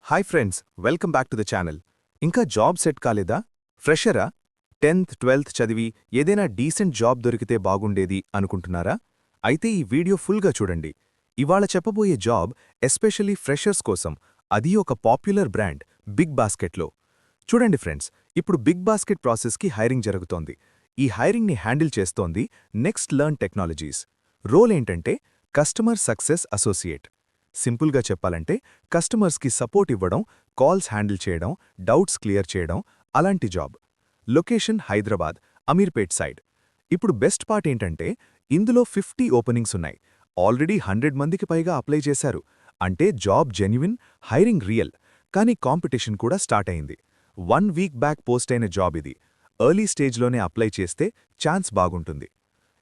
Hi friends, welcome back to the channel. ఇంకా job set కాలేదా? ఫ్రెషరా? 10th 12th చదివి ఏదైనా డీసెంట్ జాబ్ దొరికితే బాగుండేది అనుకుంటున్నారా? అయితే ఈ వీడియో ఫుల్గా చూడండి. ఇవాళ చెప్పబోయే జాబ్ ఎస్పెషల్లీ ఫ్రెషర్స్ కోసం, అది ఒక పాపులర్ బ్రాండ్ బిగ్ బాస్కెట్లో. చూడండి ఫ్రెండ్స్, ఇప్పుడు బిగ్ బాస్కెట్ ప్రాసెస్కి హైరింగ్ జరుగుతోంది. ఈ హైరింగ్ని హ్యాండిల్ చేస్తోంది నెక్స్ట్ లెర్న్ టెక్నాలజీస్. రోల్ ఏంటంటే కస్టమర్ సక్సెస్ అసోసియేట్. సింపుల్గా చెప్పాలంటే కస్టమర్స్కి సపోర్ట్ ఇవ్వడం, కాల్స్ హ్యాండిల్ చేయడం, డౌట్స్ క్లియర్ చేయడం, అలాంటి job. Location Hyderabad, Ameerpet side. ఇప్పుడు బెస్ట్ పార్ట్ ఏంటంటే ఇందులో 50 ఓపెనింగ్స్ ఉన్నాయి. ఆల్రెడీ 100 మందికి పైగా అప్లై చేశారు. అంటే జాబ్ జెన్యున్, హైరింగ్ రియల్. కానీ కాంపిటీషన్ కూడా స్టార్ట్ అయింది. 1 వీక్ బ్యాక్ పోస్ట్ అయిన జాబ్ ఇది. ఎర్లీ స్టేజ్లోనే అప్లై చేస్తే ఛాన్స్ బాగుంటుంది.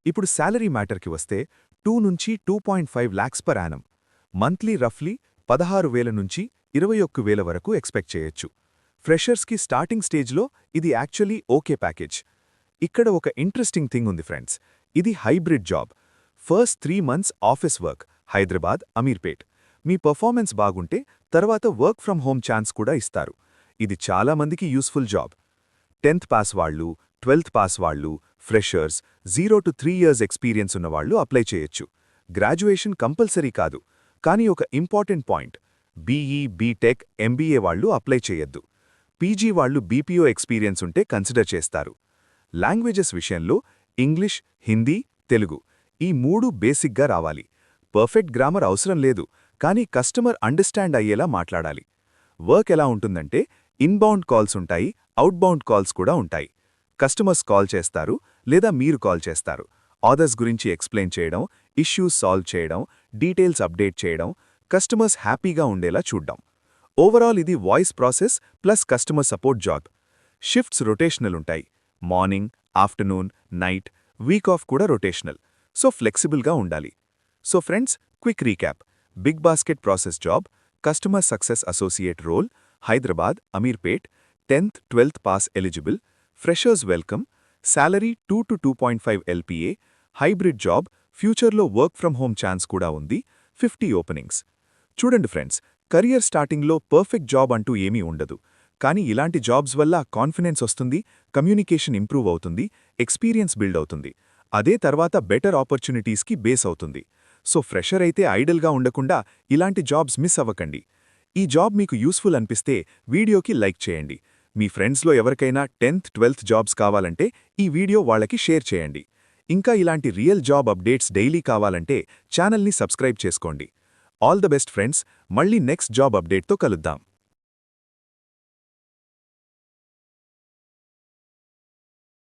ఇప్పుడు శాలరీ మ్యాటర్కి వస్తే 2 నుంచి 2.5 lakhs per annum. మంత్లీ రఫ్లీ 16,000 నుంచి 21,000 వరకు ఎక్స్పెక్ట్ చేయొచ్చు. ఫ్రెషర్స్కి స్టార్టింగ్ స్టేజ్లో ఇది యాక్చువల్లీ ఓకే ప్యాకేజ్. ఇక్కడ ఒక ఇంట్రెస్టింగ్ థింగ్ ఉంది ఫ్రెండ్స్. ఇది hybrid job. First 3 months office work, Hyderabad, Ameerpet. మీ పర్ఫార్మెన్స్ బాగుంటే తర్వాత వర్క్ ఫ్రమ్ హోమ్ ఛాన్స్ కూడా ఇస్తారు. ఇది చాలా మందికి యూస్ఫుల్ జాబ్. 10th పాస్ వాళ్ళు, 12th పాస్ వాళ్ళు, ఫ్రెషర్స్, 0 to 3 years ఎక్స్పీరియన్స్ ఉన్నవాళ్లు అప్లై చేయొచ్చు. గ్రాడ్యుయేషన్ కంపల్సరీ కాదు. కానీ ఒక important point, BE, BTech, MBA వాళ్ళు అప్లై చేయొద్దు. పీజీ వాళ్ళు బీపీఓ ఎక్స్పీరియన్స్ ఉంటే కన్సిడర్ చేస్తారు. లాంగ్వేజెస్ విషయంలో ఇంగ్లీష్, హిందీ, తెలుగు ఈ 3 బేసిక్గా రావాలి. పర్ఫెక్ట్ గ్రామర్ అవసరం లేదు, కానీ కస్టమర్ అండర్స్టాండ్ అయ్యేలా మాట్లాడాలి. వర్క్ ఎలా ఉంటుందంటే ఇన్బౌండ్ కాల్స్ ఉంటాయి, అవుట్బౌండ్ కాల్స్ కూడా ఉంటాయి. కస్టమర్స్ కాల్ చేస్తారు లేదా మీరు కాల్ చేస్తారు. ఆర్డర్స్ గురించి ఎక్స్ప్లెయిన్ చేయడం, ఇష్యూస్ సాల్వ్ చేయడం, డీటెయిల్స్ అప్డేట్ చేయడం, కస్టమర్స్ హ్యాపీగా ఉండేలా చూడ్డం. ఓవరాల్ ఇది voice process plus customer support job. Shifts rotational ఉంటాయి. Morning, afternoon, night, week off కూడా రొటేషనల్. సో ఫ్లెక్సిబుల్గా ఉండాలి. So friends, quick recap. Big basket process job, customer success associate role, Hyderabad, Ameerpet, 10th 12th pass eligible, freshers welcome, salary 2 to 2.5 LPA, hybrid job, ఫ్యూచర్లో work from home chance కూడా ఉంది, 50 openings. చూడండి friends, career స్టార్టింగ్లో perfect job అంటూ ఏమీ ఉండదు. కానీ ఇలాంటి జాబ్స్ వల్ల కాన్ఫిడెన్స్ వస్తుంది, కమ్యూనికేషన్ ఇంప్రూవ్ అవుతుంది, ఎక్స్పీరియన్స్ బిల్డ్ అవుతుంది. అదే తర్వాత బెటర్ ఆపర్చునిటీస్కి బేస్ అవుతుంది. సో ఫ్రెషర్ అయితే ఐడల్గా ఉండకుండా ఇలాంటి జాబ్స్ మిస్ అవ్వకండి. ఈ జాబ్ మీకు యూస్ఫుల్ అనిపిస్తే వీడియోకి లైక్ చేయండి. మీ ఫ్రెండ్స్లో ఎవరికైనా 10th 12th జాబ్స్ కావాలంటే ఈ వీడియో వాళ్ళకి షేర్ చేయండి. ఇంకా ఇలాంటి రియల్ జాబ్ అప్డేట్స్ డైలీ కావాలంటే ఛానల్ని సబ్స్క్రైబ్ చేసుకోండి. ఆల్ ద బెస్ట్ ఫ్రెండ్స్, మళ్ళీ నెక్స్ట్ జాబ్ అప్డేట్తో కలుద్దాం.